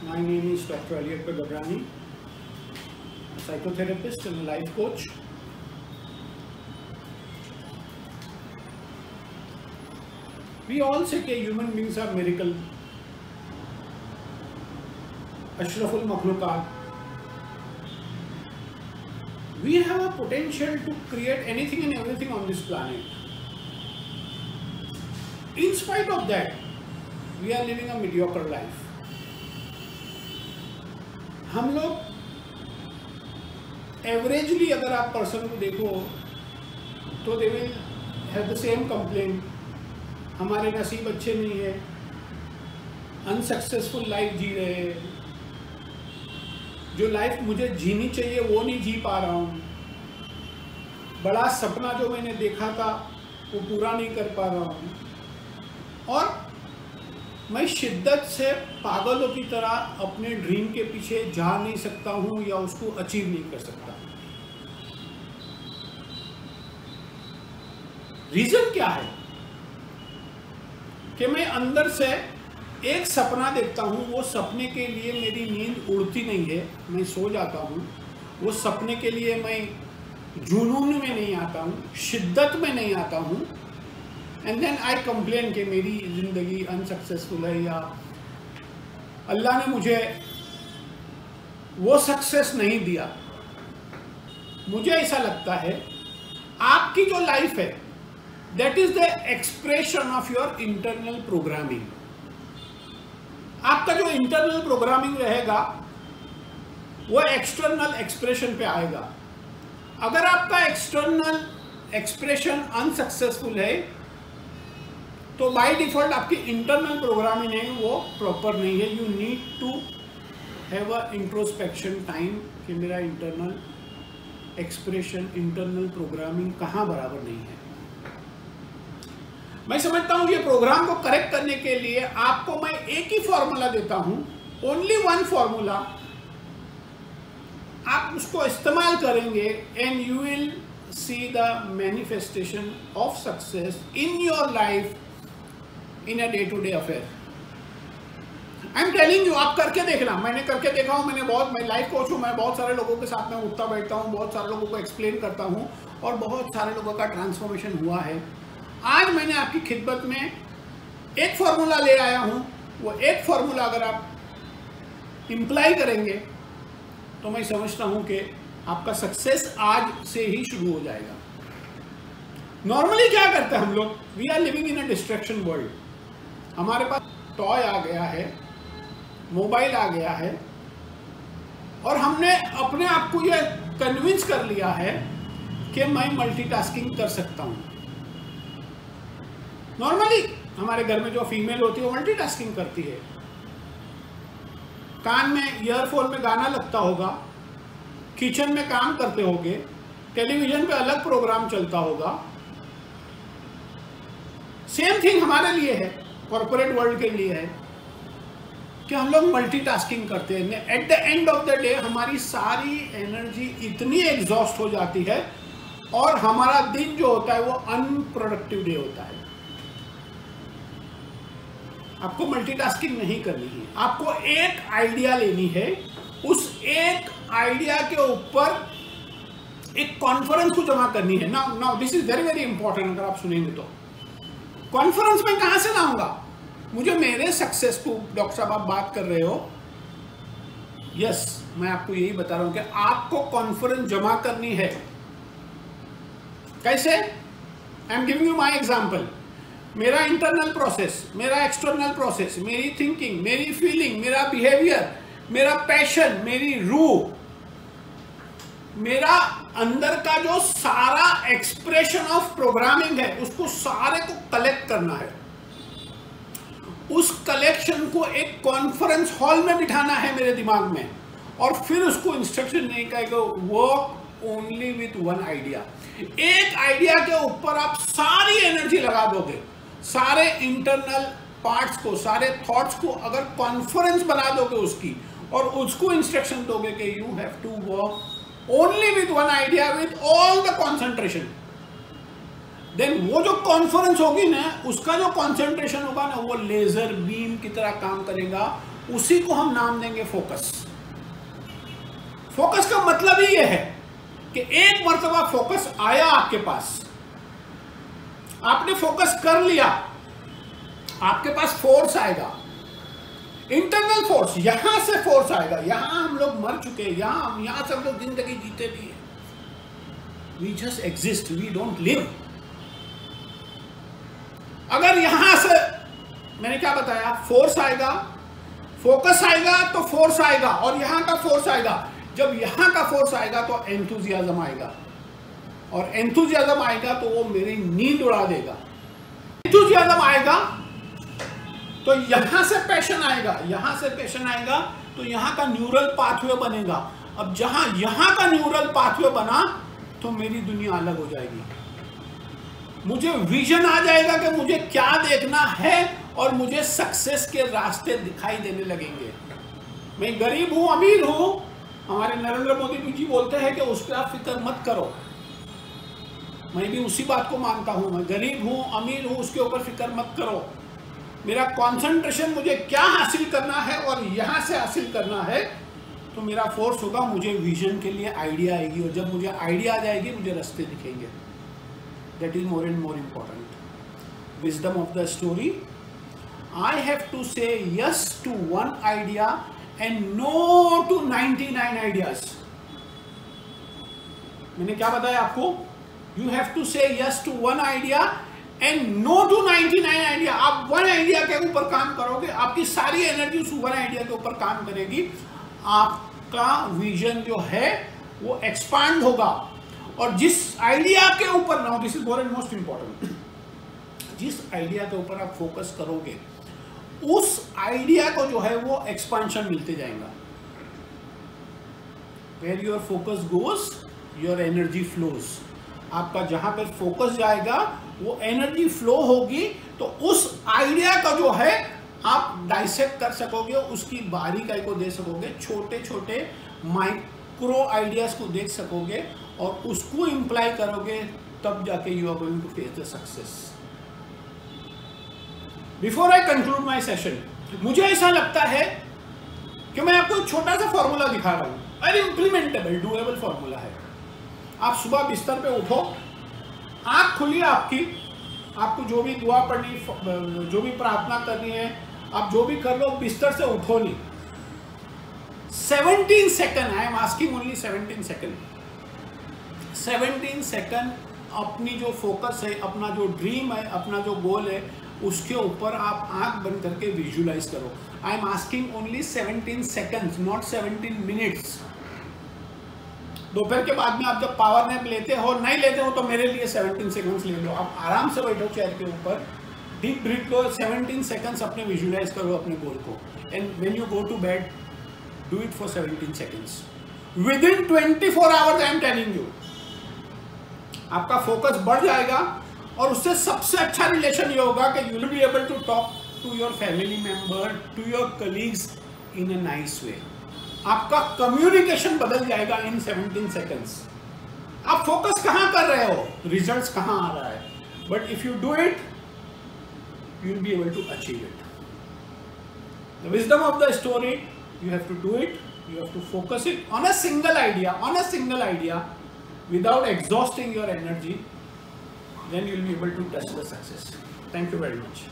My name is Dr. Ali Akbar Gabrani, a psychotherapist and a life coach. We all say that human beings are miracle, Ashraful Makhluqat. We have a potential to create anything and everything on this planet. In spite of that, we are living a mediocre life. हम लोग averagely अगर आप person को देखो तो they will have the same complaint, हमारे नसीब अच्छे नहीं है, अनसक्सेसफुल लाइफ जी रहे हैं, जो लाइफ मुझे जीनी चाहिए वो नहीं जी पा रहा हूँ, बड़ा सपना जो मैंने देखा था वो पूरा नहीं कर पा रहा हूँ, और मैं शिद्दत से पागलों की तरह अपने ड्रीम के पीछे जा नहीं सकता हूं या उसको अचीव नहीं कर सकता। रीजन क्या है कि मैं अंदर से एक सपना देखता हूं, वो सपने के लिए मेरी नींद उड़ती नहीं है, मैं सो जाता हूं, वो सपने के लिए मैं जुनून में नहीं आता हूं, शिद्दत में नहीं आता हूं, एंड देन आई कंप्लेन कि मेरी ज़िंदगी अनसक्सेसफुल है या अल्लाह ने मुझे वो सक्सेस नहीं दिया। मुझे ऐसा लगता है आपकी जो लाइफ है that is the expression of your internal programming. आपका जो इंटरनल प्रोग्रामिंग रहेगा वो एक्सटर्नल एक्सप्रेशन पे आएगा। अगर आपका एक्सटर्नल एक्सप्रेशन अनसक्सेसफुल है तो बाय डिफॉल्ट आपकी इंटरनल प्रोग्रामिंग है वो प्रॉपर नहीं है। You need to have a introspection time कि मेरा इंटरनल एक्सप्रेशन, इंटरनल प्रोग्रामिंग कहाँ बराबर नहीं है। मैं समझता हूँ ये प्रोग्राम को करेक्ट करने के लिए आपको मैं एक ही फॉर्मूला देता हूँ, ओनली वन फॉर्मूला, आप उसको इस्तेमाल करेंगे and you will see the manifestation of success in your life in a day to day affair. I am telling you, आप करके देखना। मैंने करके देखा हूँ, मैं लाइफ कोच हूँ, मैं बहुत सारे लोगों के साथ में उठता बैठता हूँ, बहुत सारे लोगों को एक्सप्लेन करता हूँ और बहुत सारे लोगों का ट्रांसफॉर्मेशन हुआ है। आज मैंने आपकी खिदमत में एक फॉर्मूला ले आया हूँ, वो एक फॉर्मूला अगर आप इम्प्लाई करेंगे तो मैं समझता हूँ कि आपका सक्सेस आज से ही शुरू हो जाएगा। नॉर्मली क्या करते हैं हम लोग, we are living in a distraction world. हमारे पास टॉय आ गया है, मोबाइल आ गया है और हमने अपने आप को यह कन्विंस कर लिया है कि मैं मल्टीटास्किंग कर सकता हूं। नॉर्मली हमारे घर में जो फीमेल होती है वो मल्टीटास्किंग करती है। कान में ईयरफोन में गाना लगता होगा, किचन में काम करते होंगे, टेलीविजन पे अलग प्रोग्राम चलता होगा। सेम थिंग हमारे लिए है, कॉर्पोरेट वर्ल्ड के लिए है कि हम लोग मल्टीटास्किंग करते हैं। At the end of the day हमारी सारी एनर्जी इतनी एग्जॉस्ट हो जाती है और हमारा दिन जो होता है वो अनप्रोडक्टिव डे होता है। आपको मल्टीटास्किंग नहीं करनी है, आपको एक आइडिया लेनी है, उस एक आइडिया के ऊपर एक कॉन्फ्रेंस को जमा करनी है। Now this is very very important. अगर आप सुनेंगे तो कॉन्फ्रेंस में कहां से लाऊंगा? मुझे मेरे सक्सेस को, डॉक्टर साहब आप बात कर रहे हो, यस, मैं आपको यही बता रहा हूं कि आपको कॉन्फ्रेंस जमा करनी है। कैसे? I am giving you my example. मेरा इंटरनल प्रोसेस, मेरा एक्सटर्नल प्रोसेस, मेरी थिंकिंग, मेरी फीलिंग, मेरा बिहेवियर, मेरा पैशन, मेरी रूह, मेरा अंदर का जो सारा एक्सप्रेशन ऑफ प्रोग्रामिंग है उसको सारे को कलेक्ट करना है। उस कलेक्शन को एक कॉन्फ्रेंस हॉल में बिठाना है मेरे दिमाग में और फिर उसको इंस्ट्रक्शन नहीं कहेगा, work only with one idea. एक आइडिया के ऊपर आप सारी एनर्जी लगा दोगे, सारे इंटरनल पार्ट्स को, सारे थॉट्स को अगर कॉन्फ्रेंस बना दोगे उसकी और उसको इंस्ट्रक्शन दोगे कि you have to work only with one idea with all the concentration, then वो जो कॉन्फ्रेंस होगी ना, उसका जो कॉन्सेंट्रेशन होगा ना, वो लेजर बीम की तरह काम करेगा उसी को हम नाम देंगे फोकस। फोकस का मतलब ही यह है कि एक मर्तबा फोकस आया आपके पास, आपने फोकस कर लिया, आपके पास फोर्स आएगा, इंटरनल फोर्स, यहां से फोर्स आएगा। यहां हम लोग मर चुके हैं, यहां से हम लोग जिंदगी जीते नहीं है। We just exist, we don't live. अगर यहां से, मैंने क्या बताया, फोर्स आएगा, फोकस आएगा तो फोर्स आएगा, और यहां का फोर्स आएगा। जब यहां का फोर्स आएगा तो एंथुजियाज्म आएगा, और एंथुजियाज्म आएगा तो वो मेरी नींद उड़ा देगा। एंथुजियाज्म आएगा तो यहां से पैशन आएगा, यहां से पैशन आएगा तो यहां का न्यूरल पाथवे बनेगा। अब जहां यहां का न्यूरल पाथवे बना तो मेरी दुनिया अलग हो जाएगी। मुझे विजन आ जाएगा कि मुझे क्या देखना है, और मुझे सक्सेस के रास्ते दिखाई देने लगेंगे। मैं गरीब हूं, अमीर हूं, हमारे नरेंद्र मोदी जी बोलते हैं कि उस पर आप फिक्र मत करो। मैं भी उसी बात को मानता हूं। मैं गरीब हूं, अमीर हूं, उसके ऊपर फिक्र मत करो। मेरा कंसंट्रेशन मुझे क्या हासिल करना है और यहां से हासिल करना है, तो मेरा फोर्स होगा, मुझे विजन के लिए आइडिया आएगी, और जब मुझे आइडिया आ जाएगी मुझे रास्ते दिखेंगे। That is more and more important. Wisdom of the story, I have to say yes to one idea and no to 99 ideas. मैंने क्या बताया आपको? You have to say yes to one idea and no to 99 idea. आप one idea के ऊपर काम करोगे, आपकी सारी एनर्जी उस वन आइडिया के ऊपर काम करेगी, आपका विजन जो है वो एक्सपांड होगा। और जिस आइडिया के ऊपर, now this is more and most important, जिस आइडिया के ऊपर आप फोकस करोगे उस आइडिया को जो है वो एक्सपांशन मिलते जाएगा। Where your focus goes your energy flows. आपका जहां पर फोकस जाएगा वो एनर्जी फ्लो होगी, तो उस आइडिया का जो है आप डाइसेक्ट कर सकोगे, उसकी बारीकाई को दे सकोगे, छोटे छोटे माइक्रो आइडियाज को देख सकोगे और उसको इंप्लाई करोगे, तब जाके you are going to face the success. Before I conclude my session, मुझे ऐसा लगता है कि मैं आपको एक छोटा सा फॉर्मूला दिखा रहा हूं, अरे इंप्लीमेंटेबल, डूएबल फॉर्मूला है। आप सुबह बिस्तर पे उठो, आंख खुली आपकी, आपको जो भी दुआ पढ़नी, जो भी प्रार्थना करनी है, आप जो भी कर लो, बिस्तर से उठो नहीं। 17 second, I am asking only 17 second. 17 second अपनी जो फोकस है, अपना जो ड्रीम है, अपना जो गोल है, उसके ऊपर आप आंख बंद करके विजुलाइज करो। I am asking only 17 seconds, not 17 minutes. दोपहर के बाद में आप जब पावर नैप लेते हो, नहीं लेते हो तो मेरे लिए 17 सेकंड्स ले लो। आप आराम से बैठो चेयर के ऊपर, डीप ब्रीथ लो, 17 सेकंड्स अपने विजुलाइज करो अपने गोल को, and when you go to bed do it for 17 seconds. Within 24 hours I am telling you, आपका फोकस बढ़ जाएगा, और उससे सबसे अच्छा रिलेशन ये होगा कि you will be able to talk to your family member, to your colleagues in a nice way. आपका कम्युनिकेशन बदल जाएगा इन 17 सेकंड्स। आप फोकस कहां कर रहे हो, रिजल्ट्स कहां आ रहा है, but if you do it you will be able to achieve it. The wisdom of the story, you have to do it, you have to focus it on a single idea without exhausting your energy, then you will be able to touch the success. Thank you very much.